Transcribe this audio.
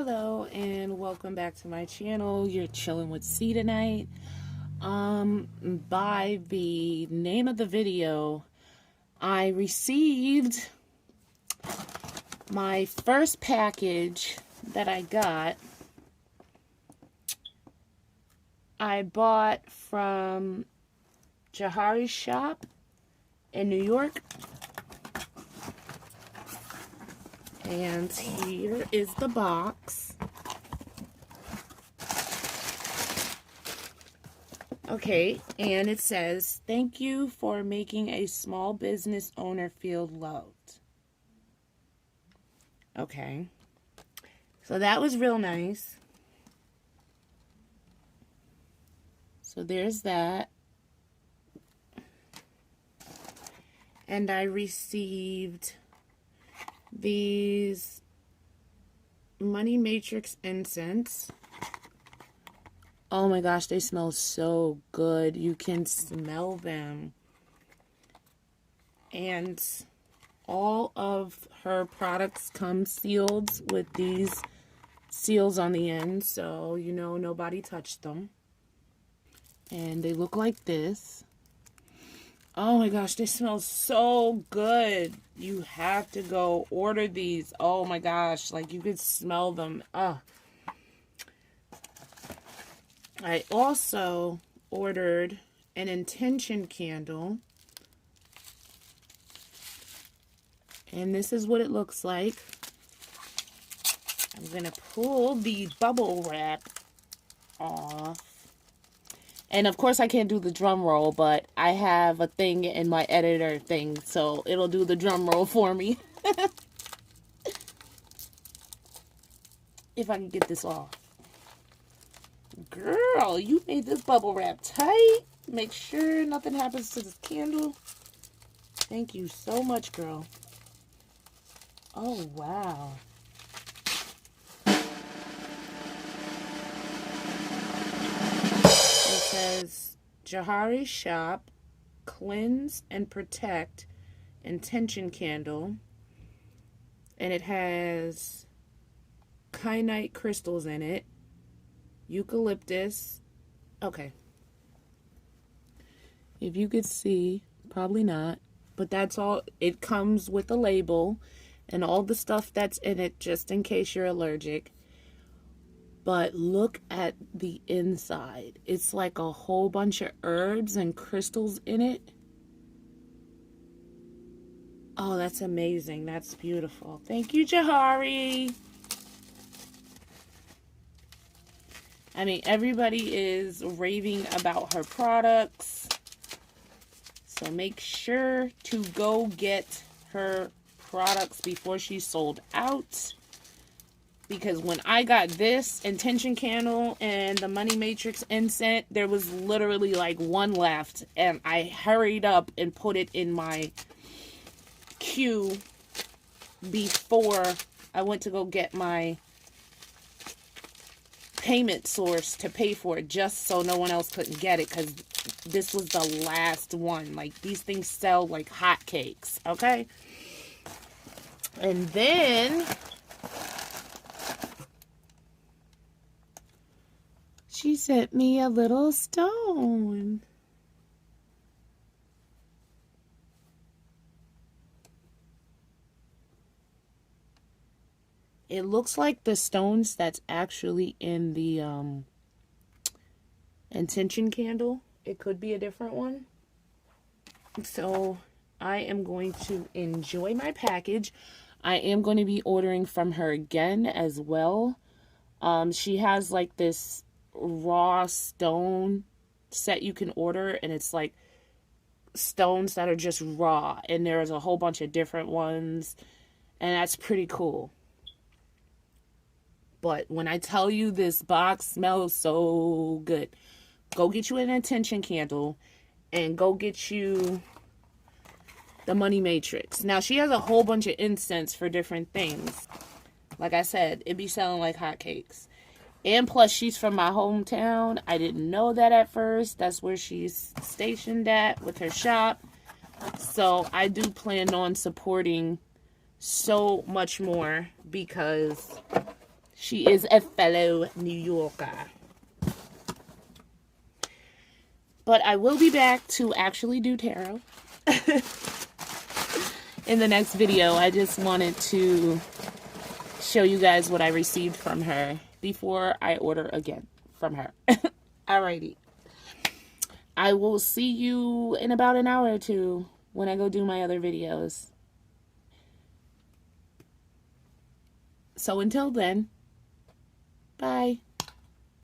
Hello and welcome back to my channel. You're chilling with C tonight. By the name of the video, I received my first package that I got. I bought from Jahari shop in New York. And here is the box. Okay, and it says, "Thank you for making a small business owner feel loved." Okay, so that was real nice. So there's that. And I received these Money Matrix incense. Oh my gosh, they smell so good. You can smell them. And all of her products come sealed with these seals on the end, so you know nobody touched them. And they look like this. Oh my gosh, they smell so good. You have to go order these. Oh my gosh, like you could smell them. I also ordered an intention candle. And this is what it looks like. I'm going to pull the bubble wrap off. And of course I can't do the drum roll, but I have a thing in my editor thing, so it'll do the drum roll for me. If I can get this off. Girl, you made this bubble wrap tight. Make sure nothing happens to this candle. Thank you so much, girl. Oh, wow. Says Jahari shop, cleanse and protect intention candle, and it has kyanite crystals in it, eucalyptus. Okay, if you could see, probably not, but that's all. It comes with a label and all the stuff that's in it, just in case you're allergic. But look at the inside. It's like a whole bunch of herbs and crystals in it. Oh, that's amazing. That's beautiful. Thank you, Jahari. I mean, everybody is raving about her products. So make sure to go get her products before she's sold out. Because when I got this intention candle and the Money Matrix incense, there was literally like one left. And I hurried up and put it in my queue before I went to go get my payment source to pay for it, just so no one else couldn't get it. Because this was the last one. Like, these things sell like hotcakes, okay? And then she sent me a little stone. It looks like the stones that's actually in the intention candle. It could be a different one. So I am going to enjoy my package. I am going to be ordering from her again as well. She has like this raw stone set you can order, and it's like stones that are just raw, and there's a whole bunch of different ones, and that's pretty cool. But when I tell you this box smells so good, go get you an intention candle and go get you the Money Matrix. Now, she has a whole bunch of incense for different things. Like I said, it be selling like hotcakes. And plus, she's from my hometown. I didn't know that at first. That's where she's stationed at with her shop. So I do plan on supporting so much more because She is a fellow New Yorker. But I will be back to actually do tarot in the next video. I just wanted to show you guys what I received from her before I order again from her. Alrighty. I will see you in about an hour or two when I go do my other videos. So until then, bye.